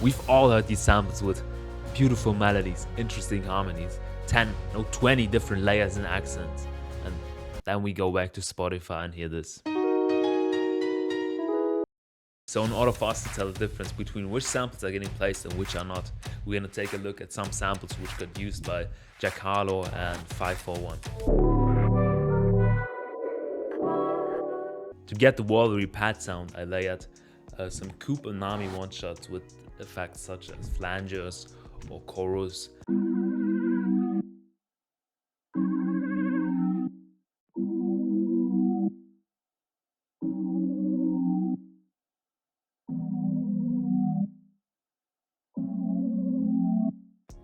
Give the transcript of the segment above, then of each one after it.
We've all heard these samples with beautiful melodies, interesting harmonies, 10, no 20 different layers and accents. And then we go back to Spotify and hear this. So in order for us to tell the difference between which samples are getting placed and which are not, we're gonna take a look at some samples which got used by Jack Harlow and 541. To get the watery pad sound, I layered some Coop and Nami one-shots with effects such as flangers or chorus.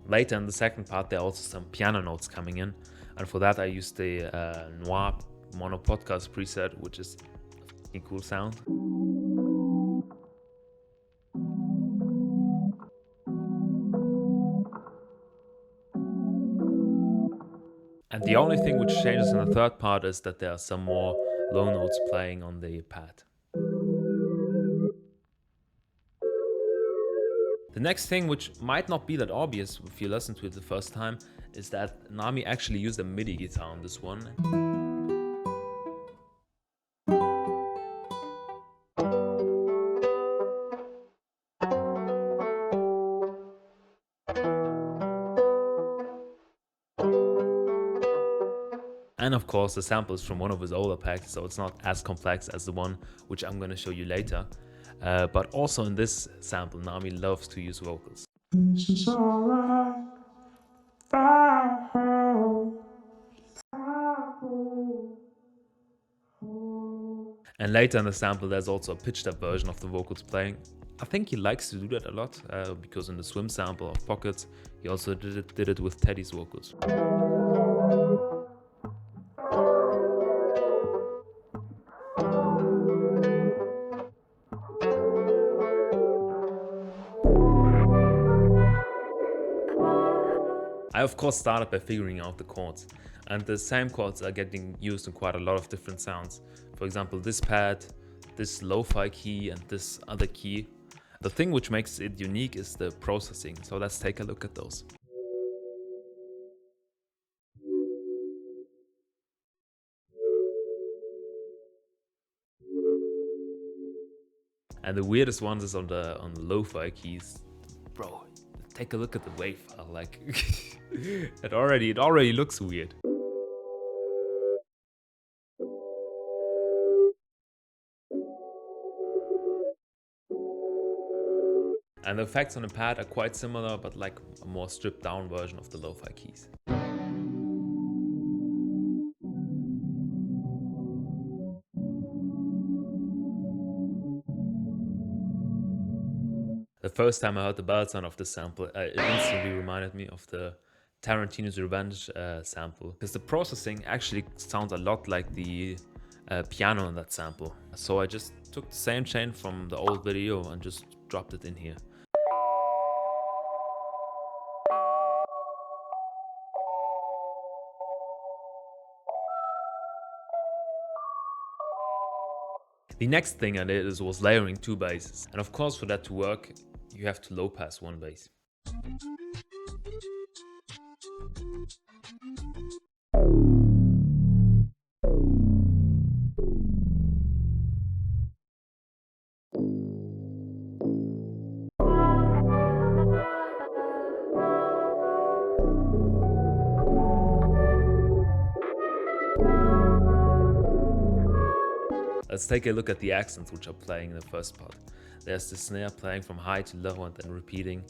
Later in the second part, there are also some piano notes coming in, and for that I used the Noir Mono Podcast preset, which is a cool sound. And the only thing which changes in the third part is that there are some more low notes playing on the pad. The next thing, which might not be that obvious if you listen to it the first time, is that Nami actually used a MIDI guitar on this one. And of course the sample is from one of his older packs, so it's not as complex as the one which I'm going to show you later. But also in this sample, Nami loves to use vocals. This is alright. And later in the sample there's also a pitched up version of the vocals playing. I think he likes to do that a lot, because in the swim sample of Pockets, he also did it with Teddy's vocals. I of course started by figuring out the chords, and the same chords are getting used in quite a lot of different sounds. For example, this pad, this lo-fi key, and this other key. The thing which makes it unique is the processing, so let's take a look at those. And the weirdest ones is on the lo-fi keys. Bro, take a look at the wave file, like it already looks weird. And the effects on the pad are quite similar, but like a more stripped down version of the lo-fi keys. The first time I heard the bell sound of this sample, it instantly reminded me of the Tarantino's Revenge sample, because the processing actually sounds a lot like the piano in that sample. So I just took the same chain from the old video and just dropped it in here. The next thing I did was layering two basses, and of course for that to work, you have to low pass one bass. Let's take a look at the accents which are playing in the first part. There's the snare playing from high to low and then repeating.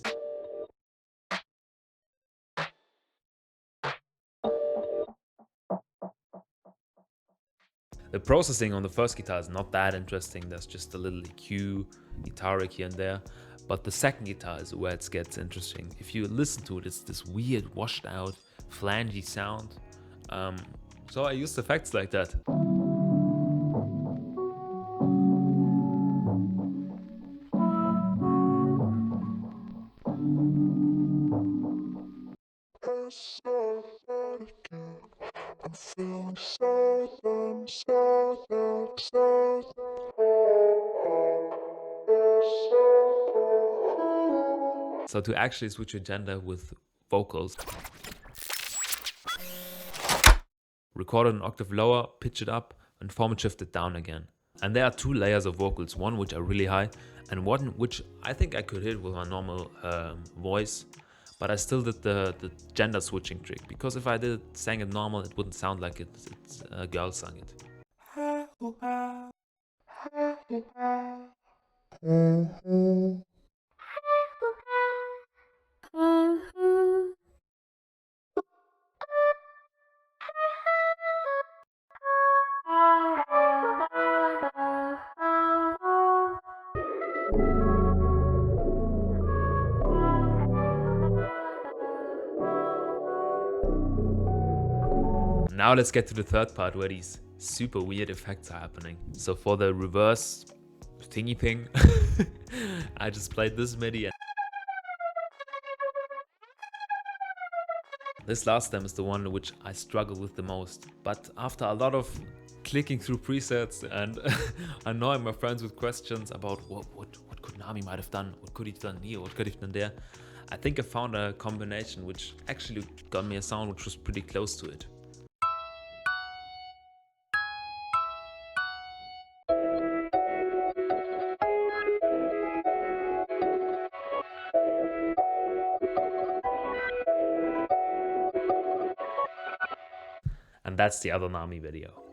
The processing on the first guitar is not that interesting, there's just a little EQ, guitar rig here and there. But the second guitar is where it gets interesting. If you listen to it, it's this weird, washed out, flangy sound. So I used effects like that. I'm feeling So to actually switch your gender with vocals, record it an octave lower, pitch it up, and format shift it down again. And there are two layers of vocals, one which are really high, and one which I think I could hit with my normal voice, but I still did the gender switching trick, because if I sang it normal, it wouldn't sound like it's a girl sang it. Now let's get to the third part where these super weird effects are happening. So for the reverse thingy thing, I just played this MIDI. This last stem is the one which I struggle with the most. But after a lot of clicking through presets and annoying my friends with questions about what could Nami might have done, what could he have done here, what could he have done there, I think I found a combination which actually got me a sound which was pretty close to it. And that's the other Nami video.